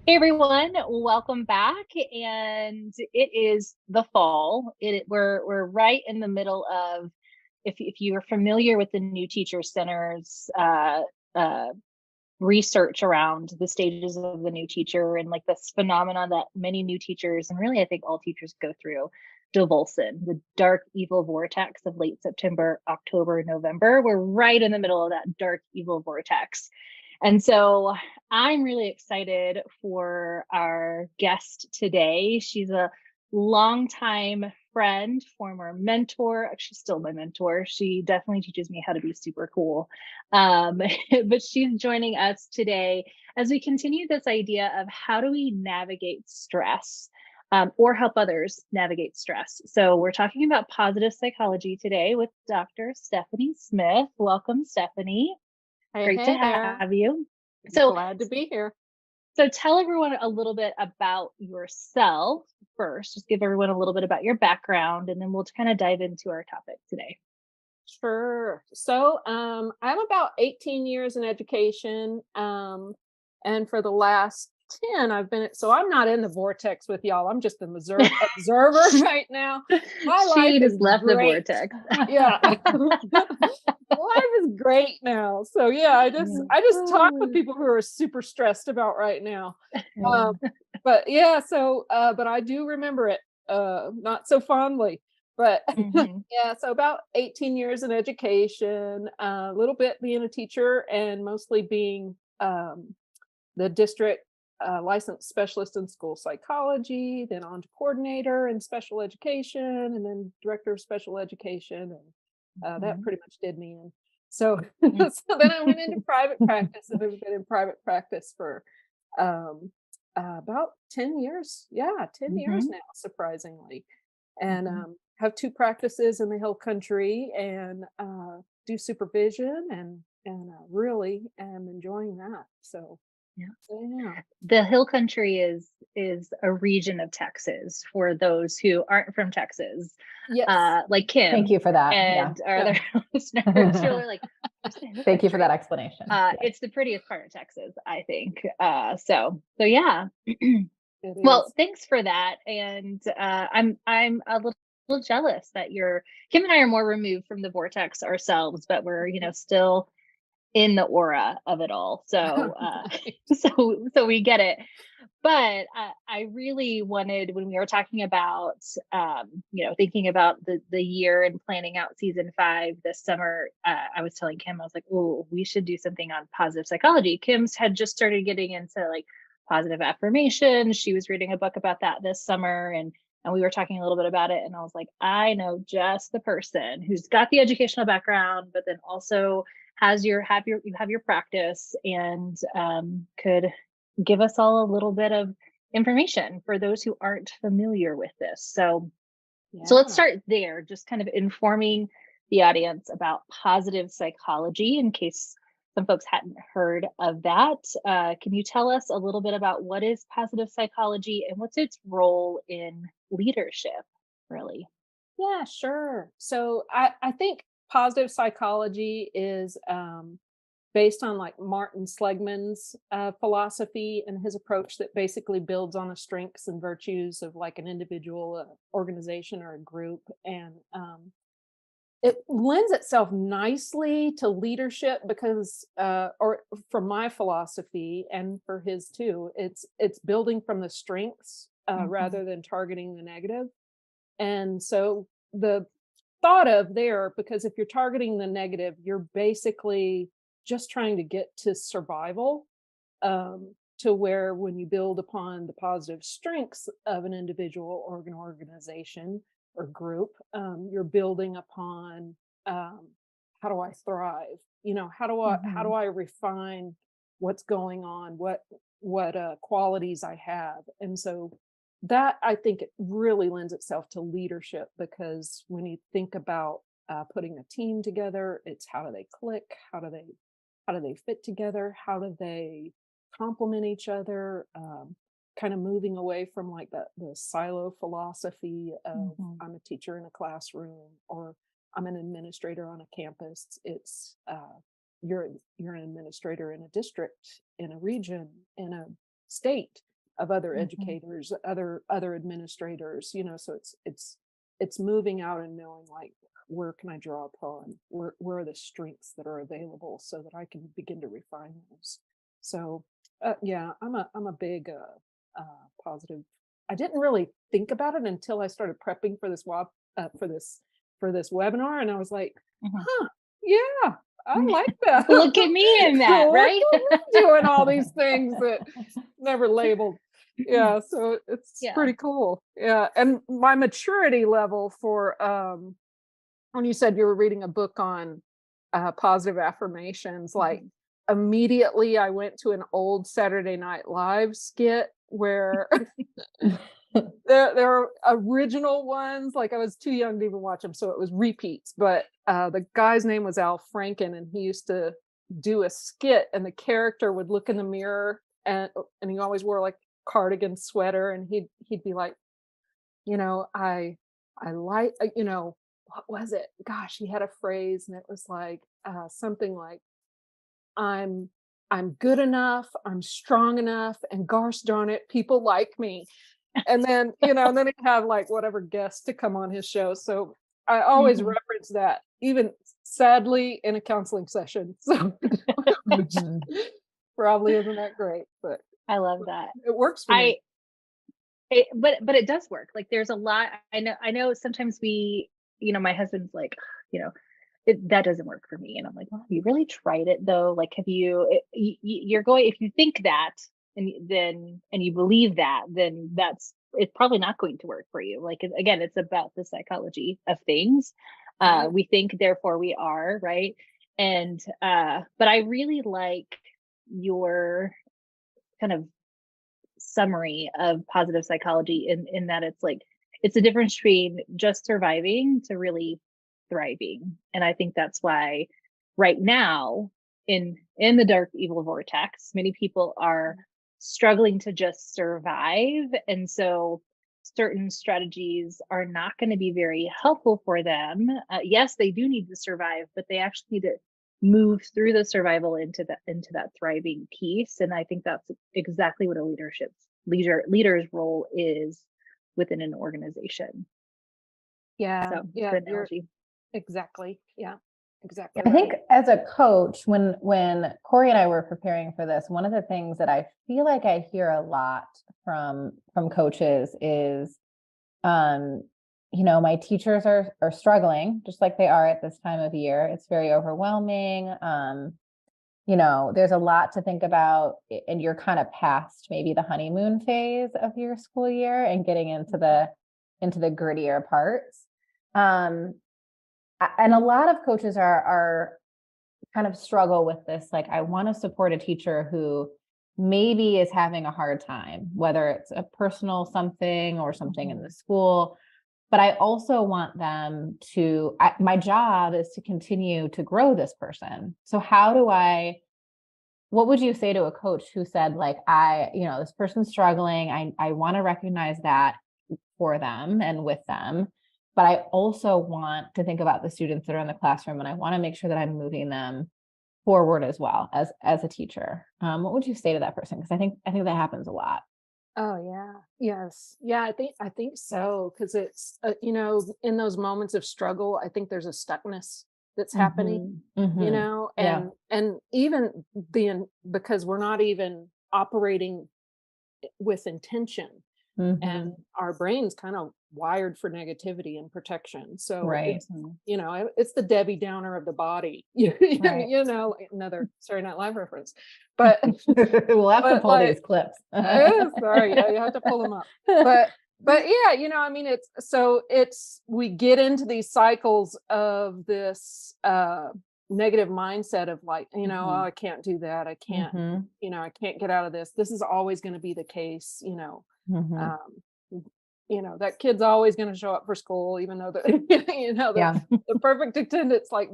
Hey everyone, welcome back. And it is the fall. We're right in the middle of, if you are familiar with the New Teacher Center's uh, research around the stages of the new teacher and like this phenomenon that many new teachers and really I think all teachers go through, Dovulsion, the dark evil vortex of late September, October, November. We're right in the middle of that dark evil vortex. And so I'm really excited for our guest today. She's a longtime friend, former mentor. She's still my mentor. She definitely teaches me how to be super cool. But she's joining us today as we continue this idea of how do we navigate stress, or help others navigate stress. So we're talking about positive psychology today with Dr. Stephanie Smith. Welcome, Stephanie. Great to Hey there. have you. So, Glad to be here. so tell everyone a little bit about yourself first. Just give everyone a little bit about your background, and then we'll kind of dive into our topic today. Sure. So, I'm about 18 years in education, and for the last 10, so I'm not in the vortex with y'all. I'm just an observer right now. My life She is just left the great. vortex. Yeah. Life is great now. So yeah, I just talk with people who are super stressed about right now. Um, but yeah, but I do remember it, not so fondly. But Mhm. yeah, so about 18 years in education, a little bit being a teacher, and mostly being the district licensed specialist in school psychology, then on to coordinator in special education, and then director of special education. And that Mhm. pretty much did me in. So, Mhm. so then I went into private practice and have been in private practice for um, about 10 years. Yeah, 10 years Mhm. now, surprisingly. And Mhm. have two practices in the Hill Country, and do supervision, and really am enjoying that. So, Yeah. yeah. The Hill Country is a region of Texas for those who aren't from Texas, Yes. like Thank Kim you for that. Yeah. and our Yeah. other listeners who are like, "What's the Hill Thank you for that Country?" explanation. Yes. It's the prettiest part of Texas, I think. So yeah. It Well, is. thanks for that. And I'm a little jealous that you're Kim and I are more removed from the vortex ourselves, but we're still in the aura of it all. So Right. so we get it. But I really wanted, when we were talking about, thinking about the year and planning out season 5 this summer, I was telling Kim, I was like, oh, we should do something on positive psychology. Kim's had just started getting into like positive affirmation. She was reading a book about that this summer, and we were talking a little bit about it. And I was like, I know just the person who's got the educational background, but then also you have your practice, and could give us all a little bit of information for those who aren't familiar with this. So let's Yeah. start there, just kind of informing the audience about positive psychology in case some folks hadn't heard of that. Can you tell us a little bit about what is positive psychology and what's its role in leadership, really? Yeah, sure. So I think positive psychology is based on like Martin Seligman's philosophy and his approach that basically builds on the strengths and virtues of like an individual, organization, or a group. And it lends itself nicely to leadership because, or from my philosophy and for his too, it's building from the strengths Mhm. rather than targeting the negative. And so the thought of there, because if you're targeting the negative, you're basically just trying to get to survival, to where when you build upon the positive strengths of an individual or an organization or group, you're building upon, um, how do I thrive? How do Mhm. I refine what's going on? What qualities I have? And so that, I think, it really lends itself to leadership, because when you think about putting a team together, it's how do they click? How do they fit together? How do they complement each other? Kind of moving away from like the silo philosophy of Mhm. I'm a teacher in a classroom, or I'm an administrator on a campus. It's you're an administrator in a district, in a region, in a state. other Mhm. educators, other administrators, so it's moving out and knowing, like, where can I draw upon? Where are the strengths that are available so that I can begin to refine those? So yeah, I'm a big positive. I didn't really think about it until I started prepping for this for this webinar, and I was like, Mhm. huh, yeah, I like that. Look at me in that, Look right? at me doing all these things that never labeled. Yeah, so it's Yeah. pretty cool. Yeah, and my maturity level for when you said you were reading a book on positive affirmations, like Mhm. immediately I went to an old Saturday Night Live skit where there are original ones, like I was too young to even watch them, so it was repeats, but, the guy's name was Al Franken, and he used to do a skit, and the character would look in the mirror, and he always wore, like, cardigan sweater, and he'd be like, I like," what was it? Gosh, he had a phrase, and it was like, something like, "I'm I'm good enough, I'm strong enough, and gosh darn it, people like me." And then, and then he'd have, like, whatever guest to come on his show, so I always Mhm. reference that, even sadly in a counseling session, so which Mhm. probably isn't that great, but I love that. it works for me. I but it does work. Like there's a lot. I know sometimes my husband's like, you know, that doesn't work for me, and I'm like, well, have you really tried it though? Like, have you're going, if you think that, and you believe that, then it's probably not going to work for you. Like, again, it's about the psychology of things. Right. We think, therefore we are, right? And but I really like your kind of summary of positive psychology in that it's like it's a difference between just surviving to really thriving. And I think that's why right now in the dark evil vortex, many people are struggling to just survive. And so certain strategies are not going to be very helpful for them. Yes, they do need to survive, but they actually need to move through the survival into that thriving piece. And I think that's exactly what a leader's role is within an organization. Yeah, So yeah, good you're analogy. exactly. Yeah, exactly I think right. as a coach, when Corey and I were preparing for this, one of the things that I feel like I hear a lot from coaches is, um, my teachers are struggling just like they are at this time of year. It's very overwhelming. There's a lot to think about, and you're kind of past maybe the honeymoon phase of your school year and getting into the grittier parts. Um, and a lot of coaches are kind of struggle with this. Like, I want to support a teacher who maybe is having a hard time, whether it's a personal something or something in the school. But I also want them my job is to continue to grow this person. So what would you say to a coach who said, like, this person's struggling. I want to recognize that for them and with them, but I also want to think about the students that are in the classroom, and I want to make sure that I'm moving them forward as well as a teacher. What would you say to that person? Because I think that happens a lot. Oh yeah. Yes. Yeah, I think so, because it's in those moments of struggle, I think there's a stuckness that's happening, Yeah. and even being, because we're not even operating with intention, and Hmm. our brain's kind of wired for negativity and protection. So Right. it's the Debbie Downer of the body. Right. Another Saturday Night Live reference. But We'll have to but pull like, these clips. sorry, yeah, you have to pull them up. But yeah, I mean, we get into these cycles of this negative mindset of, like, oh, I can't do that. I can't, Hmm. I can't get out of this. This is always going to be the case, Hmm. um, that kid's always going to show up for school, even though Yeah. the perfect attendance, like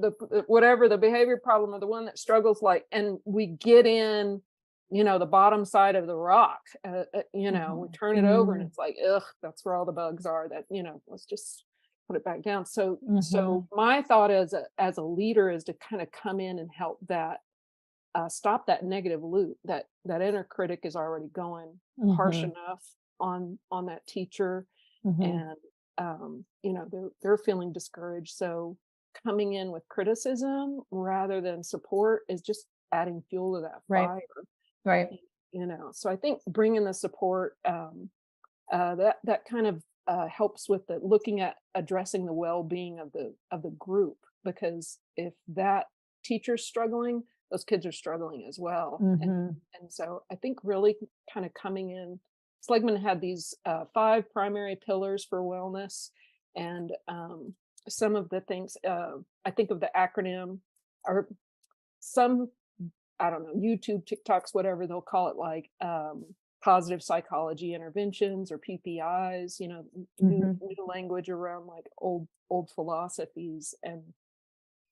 whatever the behavior problem, or the one that struggles, like, and we get in, the bottom side of the rock, we turn it over, and Mm-hmm. it's like, ugh, that's where all the bugs are, that, let's just put it back down. So Mm-hmm. my thought as a leader is to kind of come in and help that stop that negative loop. That inner critic is already going harsh enough on that teacher, and they're feeling discouraged. So coming in with criticism rather than support is just adding fuel to that fire. Right. So I think bringing the support, that kind of helps with the looking at addressing the well-being of the group, because if that teacher's struggling, those kids are struggling as well. And so I think really kind of coming in, Seligman had these 5 primary pillars for wellness, and some of the things, I think of the acronym, or some, I don't know, YouTube, TikToks, whatever they'll call it, like positive psychology interventions, or PPIs, new language around like old philosophies.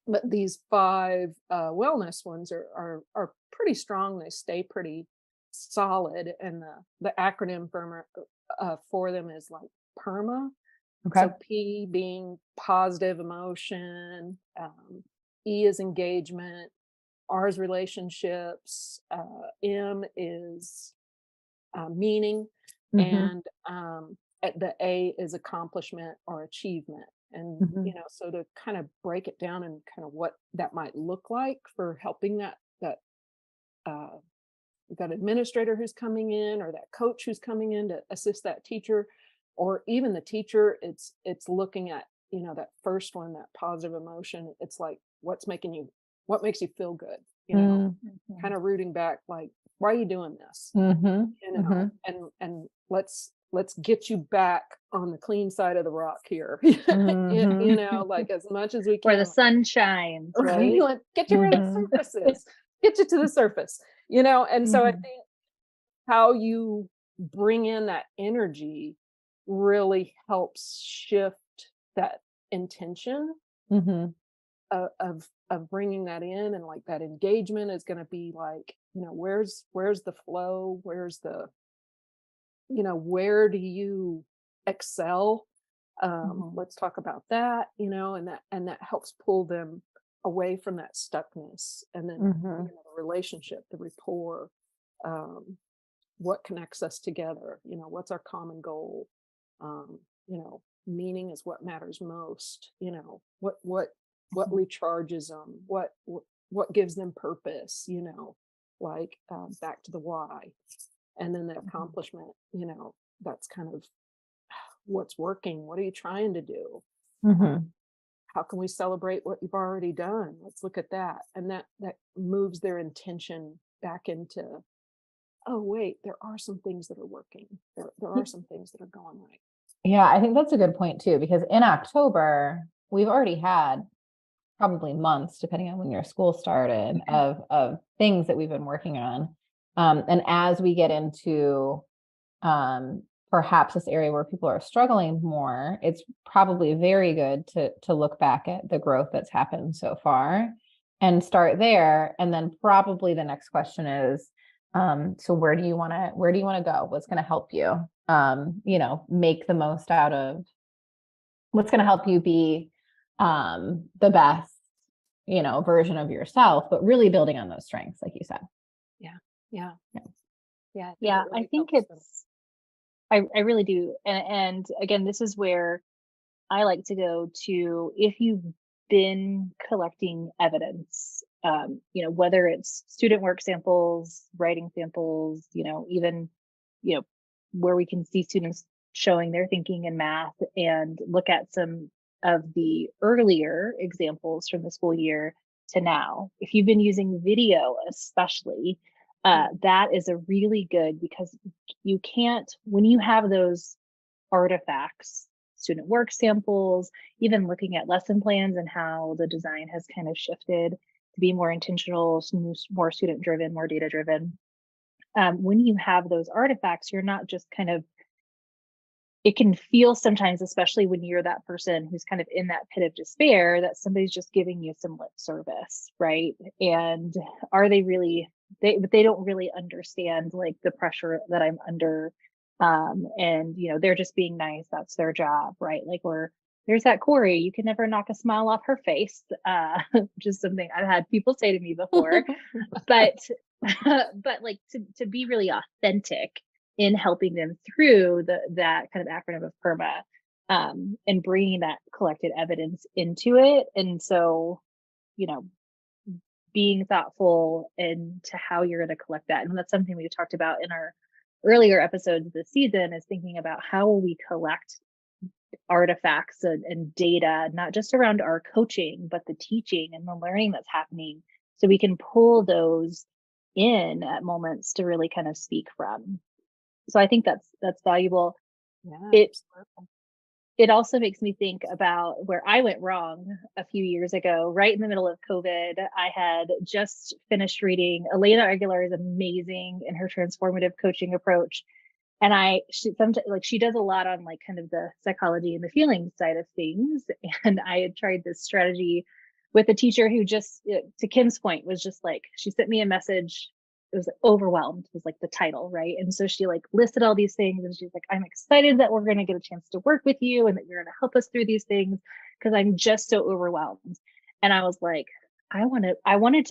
But these 5 wellness ones are pretty strong. They stay pretty solid, and the acronym for them is like PERMA. Okay. So P being positive emotion, E is engagement, R is relationships, M is meaning, and the A is accomplishment or achievement. And so to kind of break it down and kind of what that might look like for helping that administrator who's coming in, or that coach who's coming in to assist that teacher, or even the teacher, it's looking at that first one, that positive emotion. It's like, what makes you feel good, kind of rooting back, like, why are you doing this, and let's get you back on the clean side of the rock here. Like as much as we can, where the sun shines, right? Get you rid of the surfaces, get you to the surface, and so I think how you bring in that energy really helps shift that intention of bringing that in. And like that engagement is going to be like, where's the flow, where's the where do you excel, let's talk about that, and that helps pull them away from that stuckness. And then the relationship, the rapport, what connects us together, what's our common goal, meaning is what matters most, what recharges them, what gives them purpose, like back to the why. And then the accomplishment, that's kind of what's working. What are you trying to do? How can we celebrate what you've already done? Let's look at that. And that moves their intention back into, oh, wait, there are some things that are working. There are some things that are going right. Yeah, I think that's a good point too, because in October, we've already had probably months, depending on when your school started, of things that we've been working on. And as we get into perhaps this area where people are struggling more, it's probably very good to look back at the growth that's happened so far and start there. And then probably the next question is, so where do you want to go? What's going to help you, make the most out of what's going to help you be the best, version of yourself, but really building on those strengths, like you said. Yeah. I think it's, I really do. And again, this is where I like to go to, if you've been collecting evidence, whether it's student work samples, writing samples, even, where we can see students showing their thinking in math, and look at some of the earlier examples from the school year to now. If you've been using video, especially, that is a really good, because you can't, when you have those artifacts, student work samples, even looking at lesson plans and how the design has kind of shifted to be more intentional, more student driven, more data driven. When you have those artifacts, you're not just kind of, it can feel sometimes, especially when you're that person who's kind of in that pit of despair, that somebody's just giving you some lip service, right? And are they really, they don't really understand like the pressure that I'm under. And they're just being nice, that's their job, right? Like, or there's that Corey, you can never knock a smile off her face, which is something I've had people say to me before. But but like to be really authentic in helping them through that kind of acronym of PERMA, and bringing that collected evidence into it. And so, you know, being thoughtful into how you're going to collect that. And that's something we talked about in our earlier episodes this season, is thinking about how will we collect artifacts and data, not just around our coaching, but the teaching and the learning that's happening, so we can pull those in at moments to really kind of speak from. So I think that's valuable. Yeah, It also makes me think about where I went wrong a few years ago, right in the middle of COVID. I had just finished reading. Elena Aguilar is amazing in her transformative coaching approach. And she does a lot on like kind of the psychology and the feeling side of things. And I had tried this strategy with a teacher who just, to Kim's point, was just like, she sent me a message. It was like, overwhelmed was like the title, right? And so she like listed all these things, and she's like, I'm excited that we're going to get a chance to work with you and that you're going to help us through these things, because I'm just so overwhelmed. And I was like, I wanted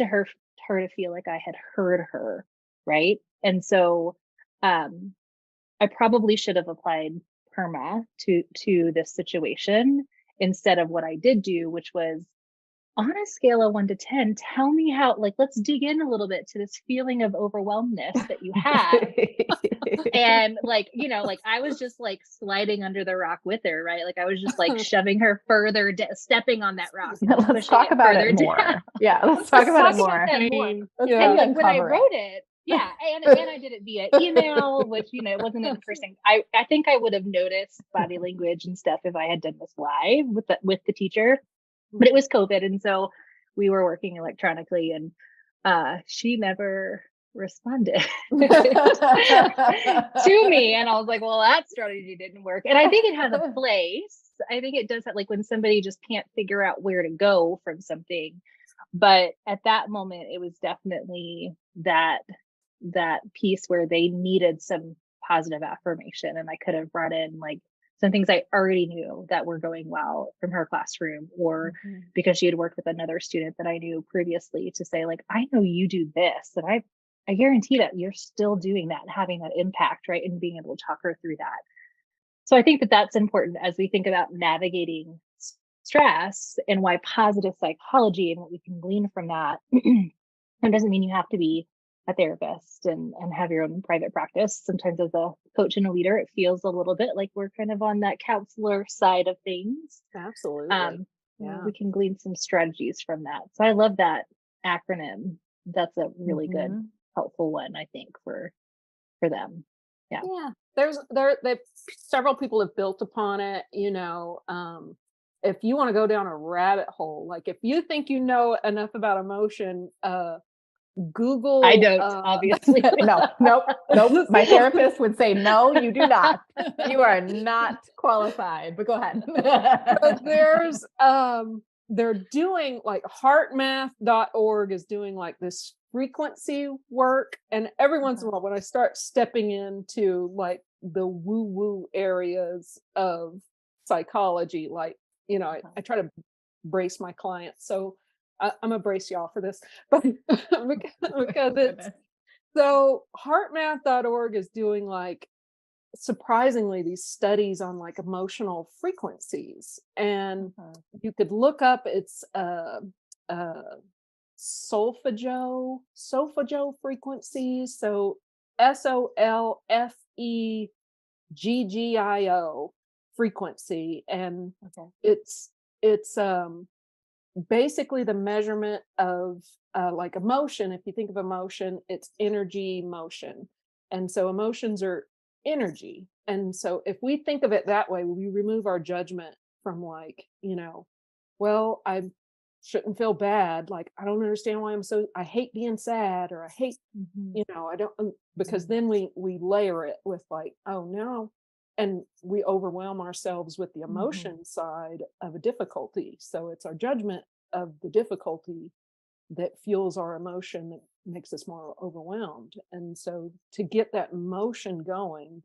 her to feel like I had heard her, right? And so I probably should have applied PERMA to this situation instead of what I did do, which was, on a scale of 1 to 10, tell me how, like, let's dig in a little bit to this feeling of overwhelmedness that you have. And like, you know, like I was just like sliding under the rock with her, right? Like I was just like shoving her further, stepping on that rock. Let's talk about it more. Yeah, let's talk about it more. And like when I wrote it, yeah, and I did it via email, which, you know, it wasn't in person. I think I would have noticed body language and stuff if I had done this live with the teacher, but it was COVID, and so we were working electronically, and she never responded to me. And I was like, well, that strategy didn't work. And I think it has a place. I think it does that, like when somebody just can't figure out where to go from something. But at that moment, it was definitely that piece where they needed some positive affirmation. And I could have brought in like some things I already knew that were going well from her classroom, or because she had worked with another student that I knew previously, to say like, I know you do this, and I guarantee that you're still doing that and having that impact, right? And being able to talk her through that. So I think that that's important as we think about navigating stress, and why positive psychology and what we can glean from that. It doesn't mean you have to be a therapist and have your own private practice. Sometimes as a coach and a leader, it feels a little bit like we're kind of on that counselor side of things. Absolutely. Yeah. We can glean some strategies from that. So I love that acronym. That's a really good, helpful one, I think, for them. Yeah. There several people have built upon it, you know. If you want to go down a rabbit hole, like if you think you know enough about emotion, Google. I don't, obviously. Nope. My therapist would say, no, you do not. You are not qualified, but go ahead. But there's, they're doing like heartmath.org is doing like this frequency work. And every once in a while, when I start stepping into like the woo-woo areas of psychology, like, you know, I try to brace my clients. So I'm gonna brace y'all for this, but because it's so heartmath.org is doing like surprisingly these studies on like emotional frequencies, and you could look up it's solfeggio frequencies, so SOLFEGGIO frequency, and it's basically the measurement of like emotion. If you think of emotion, it's energy motion, and so emotions are energy. And so if we think of it that way, we remove our judgment from like, you know, well, I shouldn't feel bad, like I don't understand why I hate being sad, or I hate, you know, I don't, because then we layer it with like, oh no, and we overwhelm ourselves with the emotion side of a difficulty. So it's our judgment of the difficulty that fuels our emotion, that makes us more overwhelmed. And so to get that emotion going,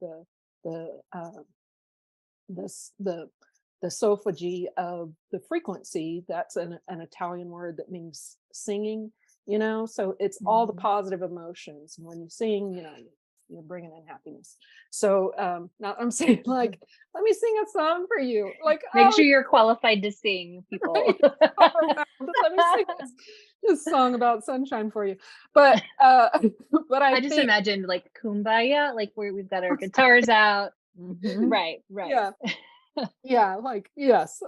the sophagy of the frequency. That's an Italian word that means singing, so it's all the positive emotions. And when you sing, you're bringing in happiness. So now I'm saying, like, let me sing a song for you. Like, make sure you're qualified to sing, people. Right? Let me sing this song about sunshine for you. But I just think, imagined like Kumbaya, like where we've got our guitars out. Right. yeah. Yeah, like, yes,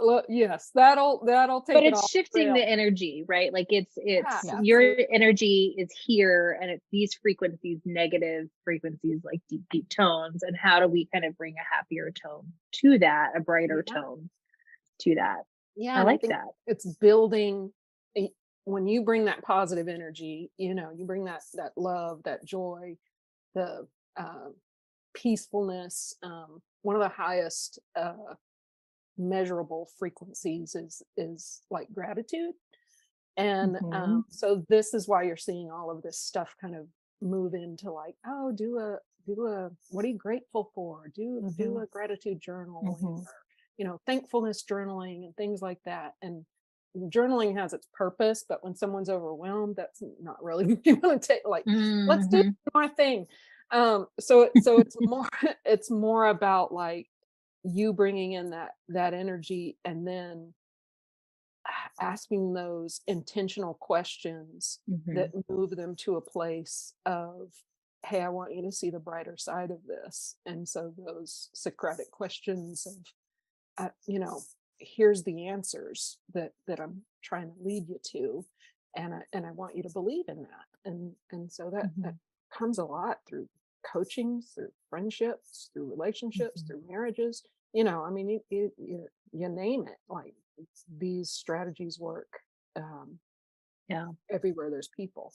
that'll take but it it's off shifting the rail. energy, right? Like it's Yeah, your energy is here, and it's these frequencies, negative frequencies, like deep tones, and how do we kind of bring a happier tone to that, a brighter tone to that? Yeah, I like think that. it's building when you bring that positive energy, you bring that love, that joy, the peacefulness. One of the highest measurable frequencies is like gratitude. And so this is why you're seeing all of this stuff kind of move into like, oh, do a what are you grateful for? Do a gratitude journal, thankfulness journaling and things like that. And journaling has its purpose, but when someone's overwhelmed, that's not really what you want to take. Like, let's do more thing. So it's more about like you bringing in that energy, and then asking those intentional questions that move them to a place of, hey, I want you to see the brighter side of this. And so those Socratic questions of, here's the answers that I'm trying to lead you to, and I want you to believe in that. And so that comes a lot through coaching, through friendships, through relationships, through marriages. I mean, you name it. Like, these strategies work everywhere there's people.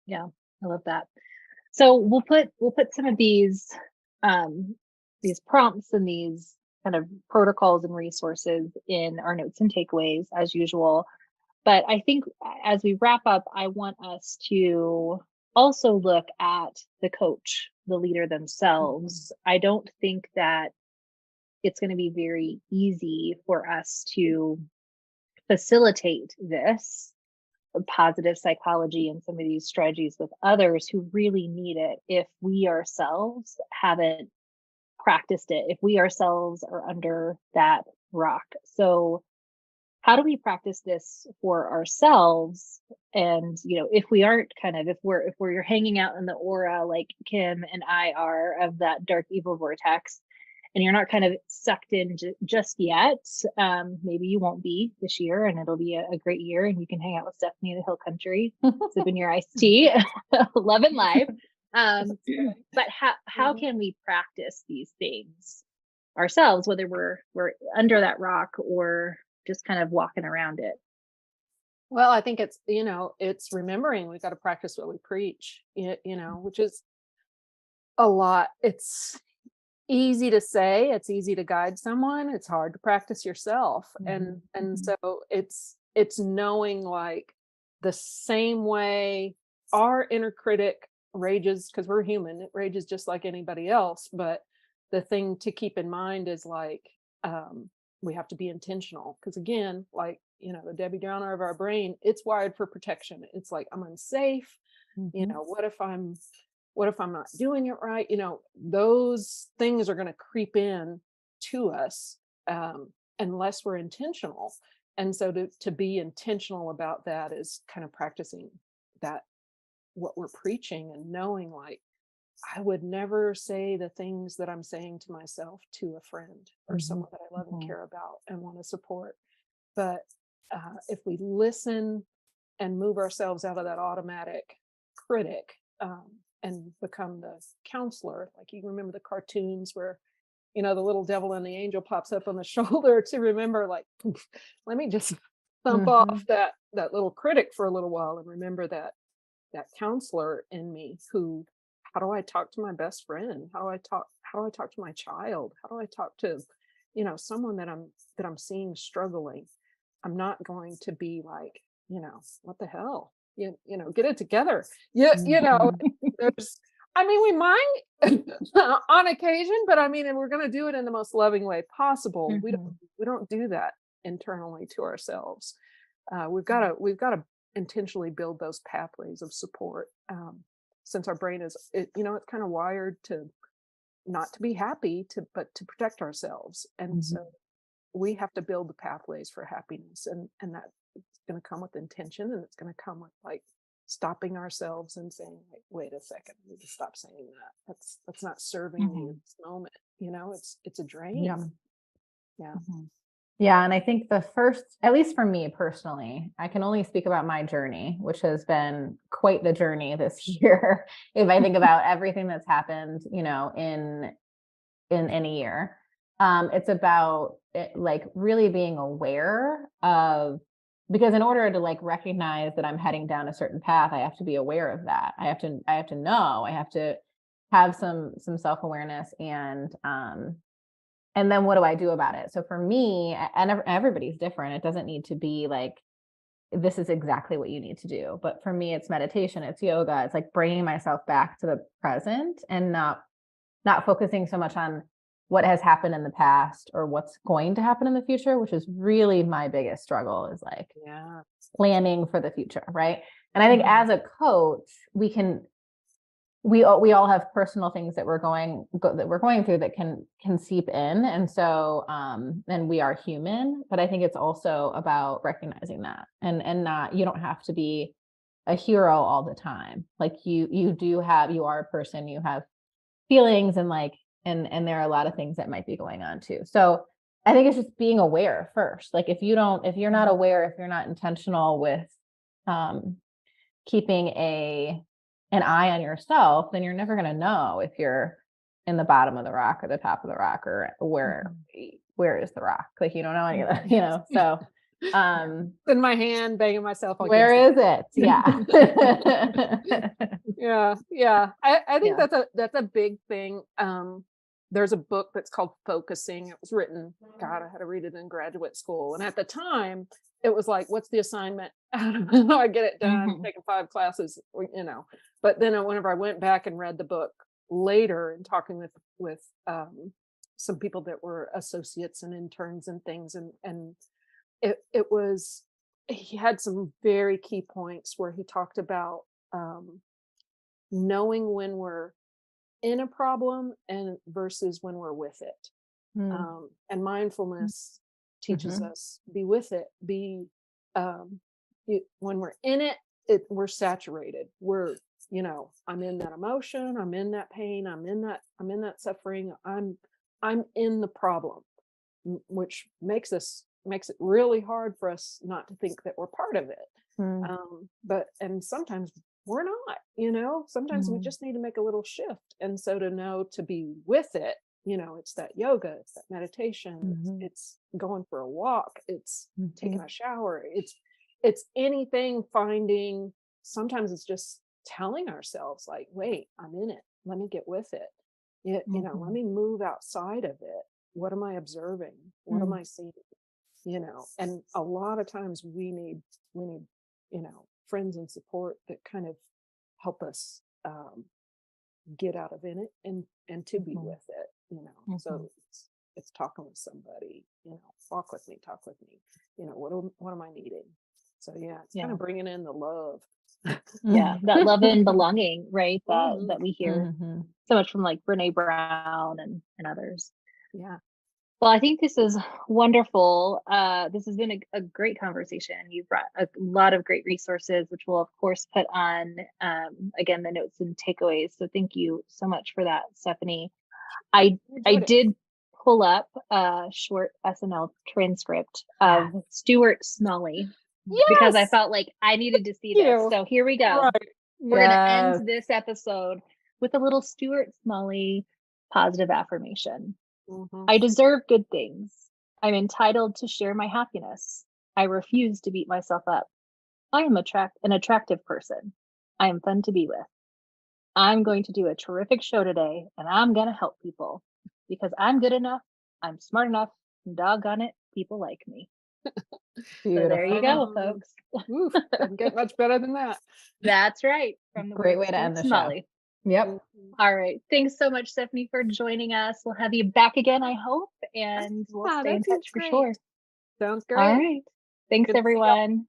Yeah, I love that. So we'll put some of these prompts and these kind of protocols and resources in our notes and takeaways as usual. But I think as we wrap up, I want us to also look at the coach, the leader themselves. I don't think that it's going to be very easy for us to facilitate this positive psychology and some of these strategies with others who really need it if we ourselves haven't practiced it, if we ourselves are under that rock. So how do we practice this for ourselves? And if we aren't if we're hanging out in the aura like Kim and I are of that dark evil vortex, and you're not kind of sucked in just yet, maybe you won't be this year, and it'll be a great year, and you can hang out with Stephanie in the Hill Country, sipping your iced tea, loving life. But how can we practice these things ourselves, whether we're under that rock or just kind of walking around it? Well, I think it's it's remembering we got to practice what we preach, which is a lot. It's easy to say, it's easy to guide someone, it's hard to practice yourself. And so it's knowing, like, the same way our inner critic rages, because we're human, it rages just like anybody else. But the thing to keep in mind is, like, we have to be intentional, because again, like, the Debbie Downer of our brain, it's wired for protection. It's like, I'm unsafe. What if I'm not doing it right? Those things are going to creep in to us unless we're intentional. And so to be intentional about that is kind of practicing that, what we're preaching, and knowing, like, I would never say the things that I'm saying to myself to a friend or someone that I love and care about and want to support. But if we listen and move ourselves out of that automatic critic, and become the counselor, like, you remember the cartoons where, the little devil and the angel pops up on the shoulder, to remember, like, let me just thump off that little critic for a little while, and remember that counselor in me who, how do I talk to my best friend? How do I talk to my child? How do I talk to, someone that I'm seeing struggling? I'm not going to be like, what the hell? Get it together. There's, I mean, we might on occasion, but I mean, and we're going to do it in the most loving way possible. We don't do that internally to ourselves. We've got to intentionally build those pathways of support. Since our brain is, it's kind of wired to not to be happy, but to protect ourselves, and so we have to build the pathways for happiness, and that it's going to come with intention, and it's going to come with like stopping ourselves and saying, like, wait a second, I need to stop saying that. That's not serving me in this moment. It's a drain. Yeah. Yeah. And I think the first, at least for me personally, I can only speak about my journey, which has been quite the journey this year. If I think about everything that's happened, in a year, it's about like really being aware of, because in order to like recognize that I'm heading down a certain path, I have to be aware of that. I have to know, I have to have some self-awareness, and then what do I do about it? So for me, and everybody's different. It doesn't need to be like, this is exactly what you need to do. But for me, it's meditation, it's yoga. It's like bringing myself back to the present and not focusing so much on what has happened in the past or what's going to happen in the future, which is really my biggest struggle, is like planning for the future. Right. And I think as a coach, we all have personal things that we're going through that can seep in. And so, and we are human, but I think it's also about recognizing that and not, you don't have to be a hero all the time. Like you are a person, you have feelings, and like, and there are a lot of things that might be going on too. So I think it's just being aware first. Like if you're not aware, if you're not intentional with keeping an eye on yourself, then you're never going to know if you're in the bottom of the rock or the top of the rock, or where is the rock? Like, you don't know any of that, so in my hand, banging myself. Where is it? Yeah. Yeah. I think that's a big thing. There's a book that's called Focusing. It was written, God, I had to read it in graduate school. And at the time it was like, what's the assignment? I don't know. I get it done, taking 5 classes, but then whenever I went back and read the book later and talking with some people that were associates and interns and things, and it was, he had some very key points where he talked about knowing when we're in a problem and versus when we're with it. And mindfulness teaches us be with it, when we're in it, we're saturated. We're, I'm in that emotion, I'm in that pain, I'm in that suffering, I'm in the problem, which makes it really hard for us not to think that we're part of it. And sometimes we're not, sometimes we just need to make a little shift. And so to know to be with it, it's that yoga, it's that meditation, it's going for a walk, it's taking a shower, it's anything, finding, sometimes it's just telling ourselves like, wait, I'm in it. Let me get with it. Let me move outside of it. What am I observing? What am I seeing? And a lot of times we need, friends and support that kind of help us get out of in it and to be with it, so it's talking with somebody, talk with me, what am I needing? So it's kind of bringing in the love. That love and belonging, right? That we hear so much from like Brene Brown and others. Well, I think this is wonderful. This has been a great conversation. You've brought a lot of great resources, which we'll of course put on, again, the notes and takeaways. So thank you so much for that, Stephanie. I did pull up a short SNL transcript of Stuart Smalley because I felt like I needed to see this. So here we go. Right. We're going to end this episode with a little Stuart Smalley positive affirmation. I deserve good things. I'm entitled to share my happiness. I refuse to beat myself up. I am an attractive person. I am fun to be with. I'm going to do a terrific show today, and I'm going to help people because I'm good enough, I'm smart enough, and doggone it, people like me. So there you go, folks. Doesn't get much better than that. That's right. From the great way to end the show. Yep. All right. Thanks so much, Stephanie, for joining us. We'll have you back again, I hope, and we'll stay in that seems touch for great. sure. Sounds All great. right. Thanks, Good to see y'all. everyone.